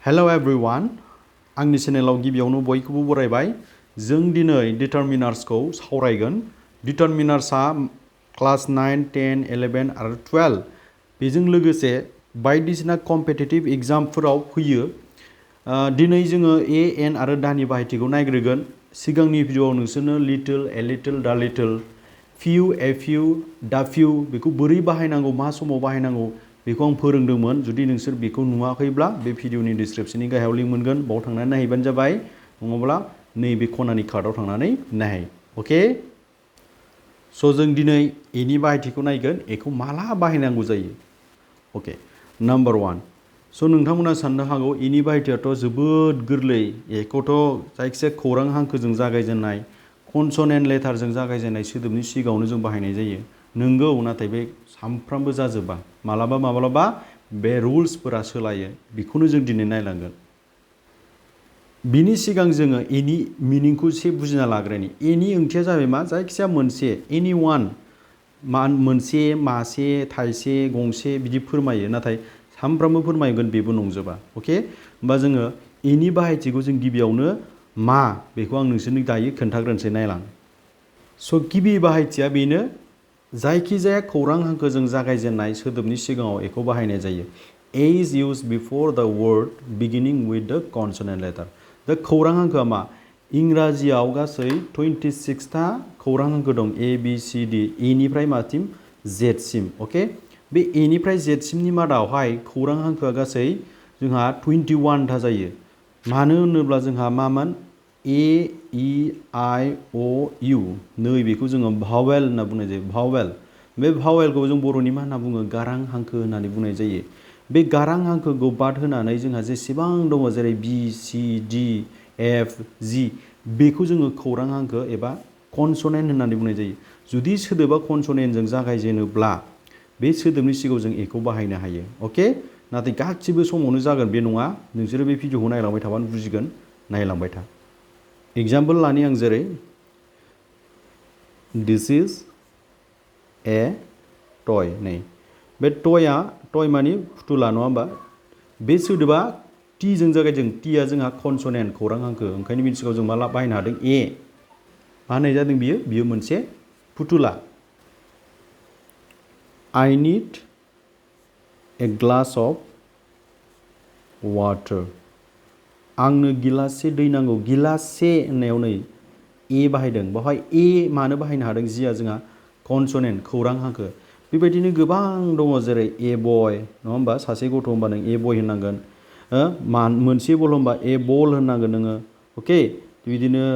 Hello everyone, आंनि चेनेलाव गिबियावनो बयखौबो बरायबाय। जों दिनै डिटारमिनार्सखौ सावरायगोन। डिटारमिनार्सआ क्लास 9, 10, 11 आरो 12 बेजों लोगोसे बायदिसिना कम्पिटिटिभ एग्जामफोराव फैयो। दिनै जोङो ए एन आरो दानि बाहायथिखौ नायग्रोगोन। सिगांनि भिडिअआव नोंसोरनो लिटल, ए लिटल, दा लिटल, फिउ, ए फिउ, दा फिउ बेखौ बोरै बाहायनांगौ, मा समाव बाहायनांगौ बेखौ आं फोरोंदोंमोन। जुदि नोंसोर बेखौ नुवाखैब्ला बे भिडिअनि डिसक्रिप्शननि गाहायाव लिंक मोनगोन, बाव थांनानै नायहैबानो जाबाय। नङाब्ला नैबे खनानि कार्डआव थांनानै नायहै। अके? स' जों दिनै एनि बाहायथिखौ नायगोन, एखौ माला बाहायनांगौ जायो। अके, नाम्बार 1। स' नोंथांमोना साननो हागौ एनि बाहायथियाथ' जोबोद गोरलै। एखौथ' जायखिजाया खौरां हांखोजों जागायजेननाय कनसनेन्ट लेटारजों जागायजेननाय सोदोबनि सिगाङावनो जों बाहायनाय जायो। नोंगौ, नाथाय बे सानफ्रामबो जाजोबा। मालाबा माब्लाबा बे रुल्सफोरा सोलायो। बेखौनो जों दिनै नायलांगोन। बिनि सिगां जोङो एनि मिनिंखौ एसे बुजिना लाग्रोनि। एनि ओंथिया जाबाय मा? जायखिजाया मोनसे, एनि वान, मोनसे, मासे, थाइसे, गंसे बिदि फोरमायो। नाथाय सानफ्रामबो फोरमायगोन बेबो नंजोबा। अके? होमबा जोङो एनि बाहायथिखौ जों गिबियावनो मा बेखौ आं नोंसोरनो दायो खोन्थाग्रोनोसै, नायलां। स' गिबि बाहायथिया बेनो, जायखिजाया खौरां हांखोजों जागायजेननाय सोदोबनि सिगाङाव एखौ बाहायनाय जायो। ए इज इउज बिफोर द वर्ड बिगिनिं विथ द कनसनेन्ट लेटार। दा खौरां हांखोआ मा? इंराजियाव गासै 26टा खौरां हांखो दं। ए बि सि डि, एनिफ्राय मासिम? जेडसिम। अके? बे एनिफ्राय जेडसिमनि मादावहाय खौरां हांखोआ गासै जोंहा 21टा जायो। मानो होनोब्ला जोंहा मामोन? ए, इ, आइ, अ, इउ, नै बेखौ जोङो भावेल होनना बुंनाय जायो। भावेल। बे भावेलखौ जों बर'नि मा होनना बुङो? गारां हांखो होननानै बुंनाय जायो। बे गारां हांखोखौ बाद होनानै जोंहा जेसेबां दङ, जेरै बि, सि, डि, एफ, जि, बेखौ जोङो खौरां हांखो एबा कनसनेन्ट होननानै बुंनाय जायो। जुदि सोदोबा कनसनेन्टजों जागायजेनोब्ला बे सोदोबनि सिगाङाव जों एखौ बाहायनो हायो। अके? नाथाय गासिबो समावनो जागोन बे नङा। नोंसोरो बे भिडिअखौ नायलांबाय थाबानो बुजिगोन। नायलांबाय था। एग्जाम्पल लानि आं, जेरै दिस इज ए टय। नै बे टयआ, टय मानि फुथुला, नङा होमबा? बे सोदोबा टिजों जागायदों। टिया जोंहा कनसनेन्ट खौरां हांखो, ओंखायनो बिनि सिगाङाव जों मा बाहायनो हादों? ए। मा होननाय जादों बियो? बियो मोनसे फुथुला। I need a glass of water. आंनो गिलाससे दै नांगौ। गिलाससे होननायाव नै ए बाहायदों। बेवहाय ए मानो बाहायनो हादों? जिया जोंहा कनसनेन्ट खौरां हांखो। बेबायदिनो गोबां दङ, जेरै ए बय, नङा होमबा? सासे गथ' होनबा नों ए बय होननांगोन। मोनसे बल होनबा ए बल होननांगोन नोङो। अके? बिदिनो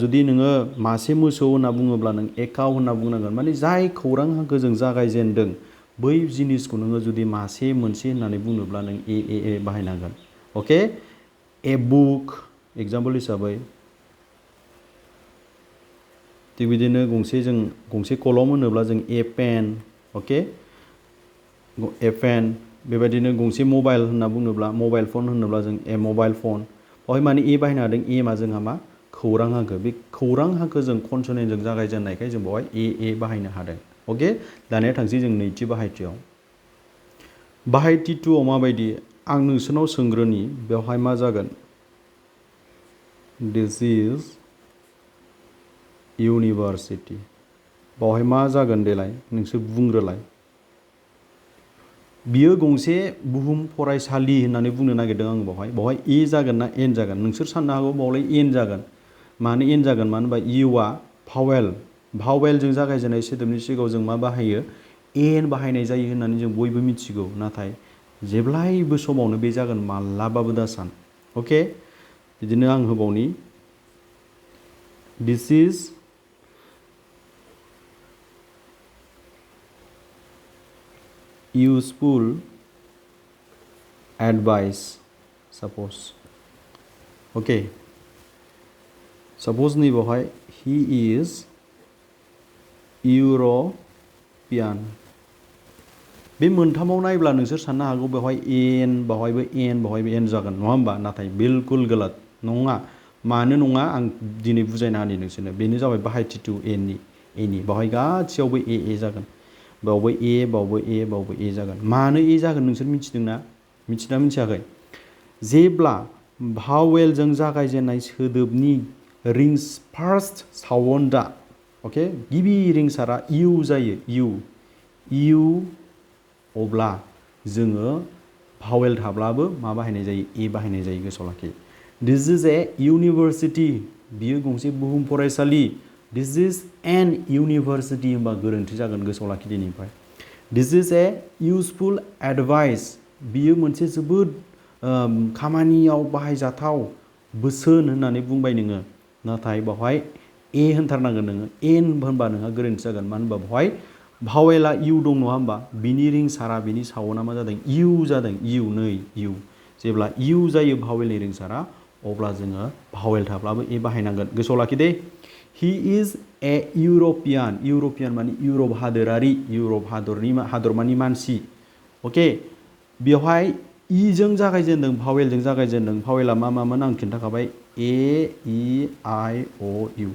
जुदि नोङो मासे मोसौ होनना बुङोब्ला नों ए काउ होनना बुंनांगोन। माने जाय खौरां हांखोजों जागायजेनदों बै जिनिसखौ नोङो जुदि मासे, मोनसे होननानै बुङोब्ला नों ए बाहायनांगोन। अके? ए बुक एग्जाम्पल हिसाबै। थिग बिदिनो गंसे कलम होनोब्ला जों ए पेन। अके? ए पेन। बेबायदिनो गंसे मबाइल होनना बुङोब्ला, मबाइल फन होनोब्ला जों ए मबाइल फन। बेवहाय माने ए बाहायनो हादों। ए मा? जोंहा मा? खौरां हांखो। बे खौरां हांखोजों कनसनेन्टजों जागायजेननायखाय जों बेवहाय ए बाहायनो हादों। अके? दानिया थांसै जों नैथि बाहायथियाव। बाहायथि 2आव माबायदि? आं नोंसोरनाव सोंग्रोनि, बेवहाय मा जागोन? दिस इज इउनिभार्सिटि। बावहाय मा जागोन देलाय? नोंसोर बुंग्रोलाय। बियो गंसे बुहुम फरायसालि होननानै बुंनो नागिरदों आं। बावहाय ए जागोन ना एन जागोन? नोंसोर साननो हागौ बावलाय एन जागोन। मानो एन जागोन? मानो होनबा इउआ भावेल। भावेलजों जागायजेननाय सोदोबनि सिगाङाव जों मा बाहायो? एन बाहायनाय जायो होननानै जों बयबो मिथिगौ। नाथाय जेब्लायबो समावनो बे जागोन, मालाबाबो दासान। अके? बिदिनो आं होबावनि, दिस इज useful advice. Suppose. Okay? Suppose नै बेवहाय he is European. बे मोनथामाव नायब्ला नोंसोर साननो हागौ बेवहाय एन, बेवहायबो एन जागोन, नङा होमबा? नाथाय बिल्कुल गलत नङा। मानो नङा? आं दिनै बुजायना होनि नोंसोरनो। बेनो जाबाय बाहायथि 2 एनि। बेवहाय गासैयावबो ए जागोन। बावबो ए, बावबो ए, बावबो ए जागोन। मानो ए जागोन नोंसोर मिथिदों ना? मिथिना मिथियाखै जेब्ला भावेलजों जागायजेननाय सोदोबनि रिंस फार्स्ट साउन्डआ ओके गिबि रिंसारा इउ जायो इउ अब्ला जोङो भावेल थाब्लाबो मा बाहायनाय जायो ए बाहायनाय जायो गोसोआव लाखि दिस इज ए इउनिभार्सिटी बियो गंसे बुहुम फरायसालि दिस इज एन इउनिभार्सिटी होनबा गोरोन्थि जागोन गोसोआव लाखि दिनैनिफ्राय दिस इज ए इउसफुल एडभाइस बियो मोनसे जोबोद खामानियाव बाहायजाथाव बोसोन होननानै बुंबाय नोङो नाथाय बेवहाय ए होनथारनांगोन नोङो एन होनबा नोंहा गोरोन्थि जागोन मानो होनबा बेवहाय भावेला इउ दं नङा होमबा बिनि रिंसारा बिनि साउन्डआ मा जादों इउ जादों इउ जेब्ला इउ जायो भावेलनि रिंसारा अब्ला जोङो भावेल थाब्लाबो ए बाहायनांगोन गोसोआव लाखि दे हि इज ए इउर'पियान माने इउर'प हादोरारि इउर'प हादरमानि मानसि अके बेवहाय इजों जागायजेनदों भावेलजों जागायजेनदों भावेला मामोन आं खिन्थाखाबाय ए इ आइ अ इउ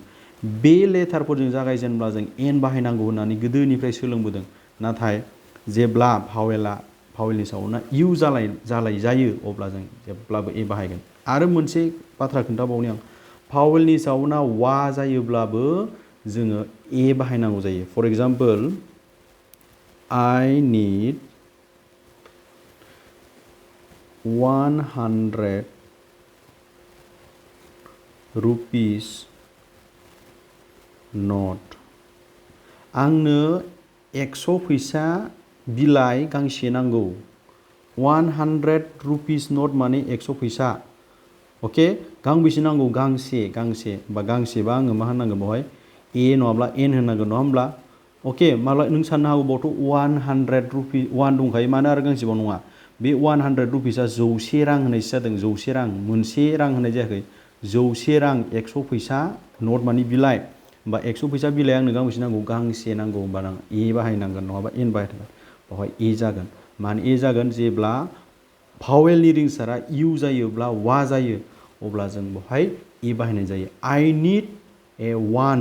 बे लेटारफोरजों जागायजेनब्ला जों एन बाहायनांगौ होननानै गोदोनिफ्राय सोलोंबोदों नाथाय जेब्ला भावेलनि साउन्डआ इउ जायो अब्ला जों जेब्लाबो ए बाहायगोन आरो मोनसे बाथ्रा खोन्थाबावनि आं भावेलनि साउन्डआ वा जायोब्लाबो जोङो ए बाहायनांगौ जायो four example I need 100 rupees note आंनो 100 फैसा बिलाइ गांसे नांगौ 100 rupees note माने 100 फैसा ओके गांबेसे नांगौ गांसे बा गांसेबा आङो मा होननांगोन बेवहाय ए नङाब्ला एन होननांगोन नङा होमब्ला ओके माला नों साननो हागौ बावथ' 100 रुपिस 1 दंखायो मानो आरो गांसेबाव नङा बे 100 रुपिसआ 100 रां होनायसो जादों 100 रां मोनसे रां होनाय जायाखै 100 रां 100 फैसा नट मानि बिलाइ होमबा 100 फैसा बिलाइ आंनो गांबेसे नांगौ गांसे नांगौ होमबा आं ए बाहायनांगोन नङाबा एन बाहायनांगोन बेवहाय ए जागोन मानो ए जागोन जेब्ला भावेलनि रिंसारा इउ जायोब्ला वा जायो अब्ला जों बेवहाय ए बाहायनाय जायो आइ निड ए वान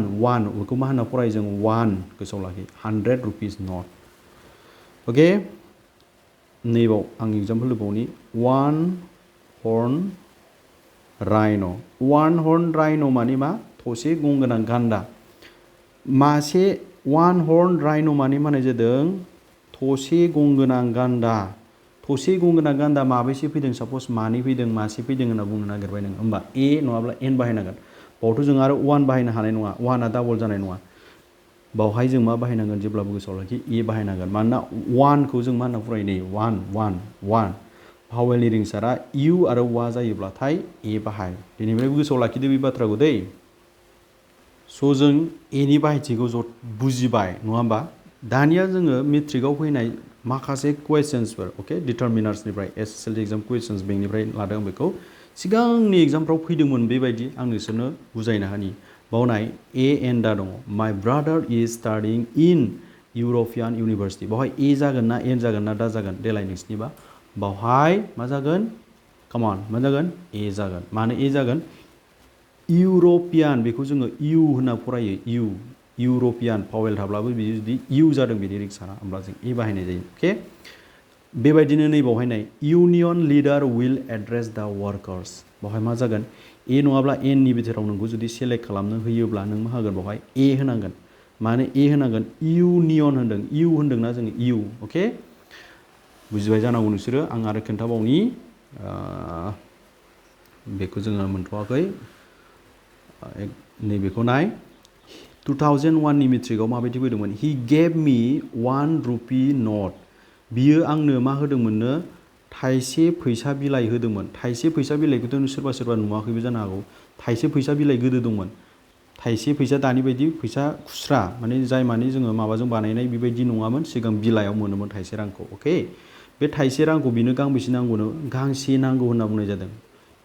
बेखौ मा होनना फरायो जों वान गोसोआव लाखि 100 रुपिस नट ओके नैबाव आं एग्जाम्पल होबावनि वान हर्न राइन' माने मा थसे गं गोनां गान्दा मासे वान हर्न राइन' माने मा होननाय जादों थसे गं गोनां गान्दा माबैसे फैदों सापस मानै फैदों मासे फैदों होनना बुंनो नागिरबाय नों होमबा ए नङाब्ला एन बाहायनांगोन बावथ' जों आरो वान बाहायनो हानाय नङा वानआ डाबल जानाय नङा बावहाय जों मा बाहायनांगोन जेब्लाबो गोसोआव लाखि ए बाहायनांगोन मानोना वानखौ जों मा होनना फरायो नै वान भावेलनि रिंसारा इउ आरो वा जायोब्लाथाय ए बाहाय दिनैफ्रायबो गोसोआव लाखिदो बे बाथ्राखौ दै स' जों एनि बाहायथिखौ बुजिबाय नङा होमबा दानिया जोङो मेट्रिकआव फैनाय माखासे कुवेसन्सफोर अके डिटारमिनार्सनिफ्राय एसएसएलसि एग्जाम कुवेसन्स बेंकनिफ्राय लादों आं बेखौ सिगांनि एग्जामफ्राव फैदोंमोन बेबायदि आं नोंसोरनो बुजायना होनि बावनाय ए एन्डा दङ माइ ब्रादार इज स्टाडिं इन इउर'पियान इउनिभार्सिटि बावहाय ए जागोन ना एन जागोन ना दा जागोन देलाय नोंसिनिबा बावहाय मा जागोन कमन मा जागोन ए जागोन मानो ए जागोन इउर'पियान बेखौ जोङो इउ होनना फरायो इउर'पियान भावेल थाब्लाबो बियो जुदि इउ जादों बिनि रिंसारा होमब्ला जों ए बाहायनाय जायो अके बेबायदिनो नैबावहाय नाय इउनियन लिडार विल एड्रेस दा वार्कार्स बावहाय मा जागोन ए नङाब्ला एननि बिथोराव नोंखौ जुदि सेलेक्ट खालामनो होयोब्ला नों मा होगोन बावहाय ए होनांगोन मानो ए होनांगोन इउनियन होनदों इउ होनदोंना जोङो इउ अके बुजिबाय जानांगौ नोंसोरो आं आरो खोन्थाबावनि बेखौ जोङो मोनथ'वाखै नैबेखौ नाय 2001नि मेट्रिकआव माबायदि फैदोंमोन हि गेभ मी 1 रुपि नट बियो आंनो मा होदोंमोननो थाइसे फैसा बिलाइ होदोंमोन थाइसे फैसा बिलाइखौथ' सोरबा नुवाखैबो जानो हागौ थाइसे फैसा बिलाइ गोदो दंमोन थाइसे फैसा दानि बायदि फैसा खुस्रा माने जाय माने जोङो माबाजों बानायनाय बेबायदि नङामोन सिगां बिलाइयाव मोनोमोन थाइसे रांखौ अके बे थाइसे रांखौ बिनो गांबेसे नांगौनो गांसे नांगौ होनना बुंनाय जादों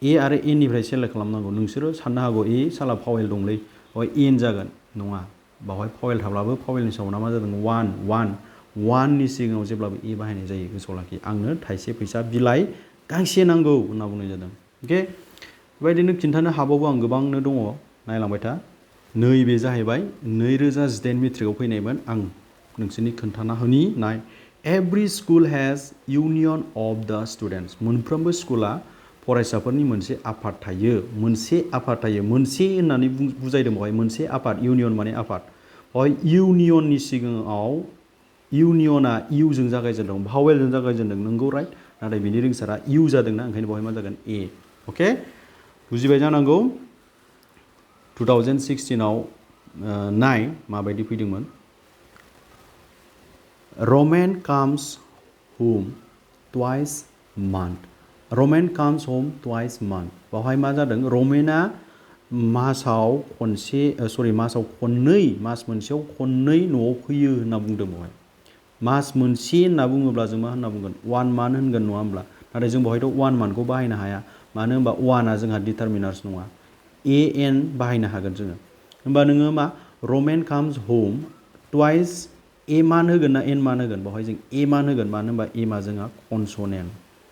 ए आरो एननिफ्राय सेलेक्ट खालामनांगौ नोंसोरो साननो हागौ ए साला भावेल दंलै बावहाय एन जागोन नङा बावहाय भावेल थाब्लाबो भावेलनि साउन्डआ मा जादों वाननि सिगाङाव जेब्लाबो ए बाहायनाय जायो गोसोआव लाखि आंनो थाइसे फैसा बिलाइ गांसे नांगौ होनना बुंनाय जादों अके बेबायदिनो खिन्थानो हाबावो आं गोबांनो दङ नायलांबाय था नैबे जाहैबाय 2018 मेट्रिकआव फैनायमोन आं नोंसोरनि खोन्थाना होनि नाय Every school has union of the students. मोनफ्रोमबो स्कुला फरायसाफोरनि मोनसे आफाद थायो, मोनसे होननानै बुजायदों बेवहाय मोनसे आफाद, इउनियन माने आफाद। बेवहाय इउनियननि सिगाङाव इउनियना इउजों जागायजेनदों, भावेलजों जागायजेनदों, नंगौ राइट, नाथाय बिनि रिंसारा इउ जादोंना, ओंखायनो बेवहाय मा जागोन ए। अके, बुजिबाय जानांगौ। 2016 आव नाय माबायदि फैदोंमोन। Roman comes home twice month. Roman comes home twice month. बेवहाय मा जादों, रमेना मासाव खननै, मास मोनसेयाव खननै न'आव फैयो होनना बुंदों बेवहाय। मास मोनसे होनना बुङोब्ला जों मा होनना बुंगोन, 1 मान्थ होनगोन नङा होमब्ला, नाथाय जों बेवहायथ' 1 मान्थखौ बाहायनो हाया, मानो होनबा 1आ जोंहा डिटारमिनार्स नङा, एन बाहायनो हागोन जोङो। होमबा नोङो मा, रमेन काम्स होम ट्वाइस, ए मान होगोन ना एन मान होगोन, बेवहाय जों ए मान होगोन, मानो होनबा एमा जोंहा कनसनेन्ट।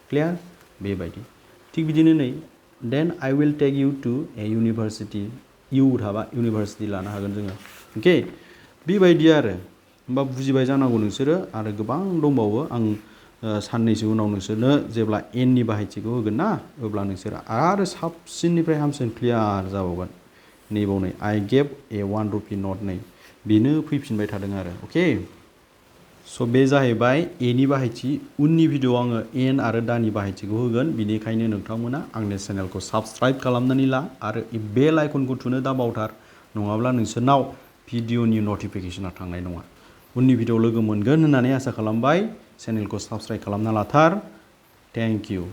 क्लियार, बेबायदि। थिग बिदिनो नै, then I will take you to a university, इउ थाबा इउनिभार्सिटी लानो हागोन जोङो। अके, बेबायदि आरो। होमबा बुजिबाय जानांगौ नोंसोरो, आरो गोबां दंबावो। आं साननैसो उनाव नोंसोरनो जेब्ला एननि बाहायथिखौ होगोन ना, अब्ला नोंसोरो आरो साबसिननिफ्राय हामसिन क्लियार जाबावगोन। नैबाव नै, आई गेभ ए 1 रुपी नट, नै बेनो फैफिनबाय थादों आरो। अके, स' बे जाहैबाय एनि बाहायथि। उननि भिडिअ'आव आङो एन आरो दानि बाहायथिखौ होगोन, बिनिखायनो नोंथांमोना आंनि चेनेलखौ साबस्क्राइब खालामनानै ला आरो बेल आइकनखौ थुनो दाबावथार, नङाब्ला नोंसोरनाव भिडिअ'नि नटिफिकेसना थांनाय नङा। उननि भिडिअ लोगो मोनगोन होननानै आसा खालामबाय। चेनेलखौ साबस्क्राइब खालामना लाथार। Thank you.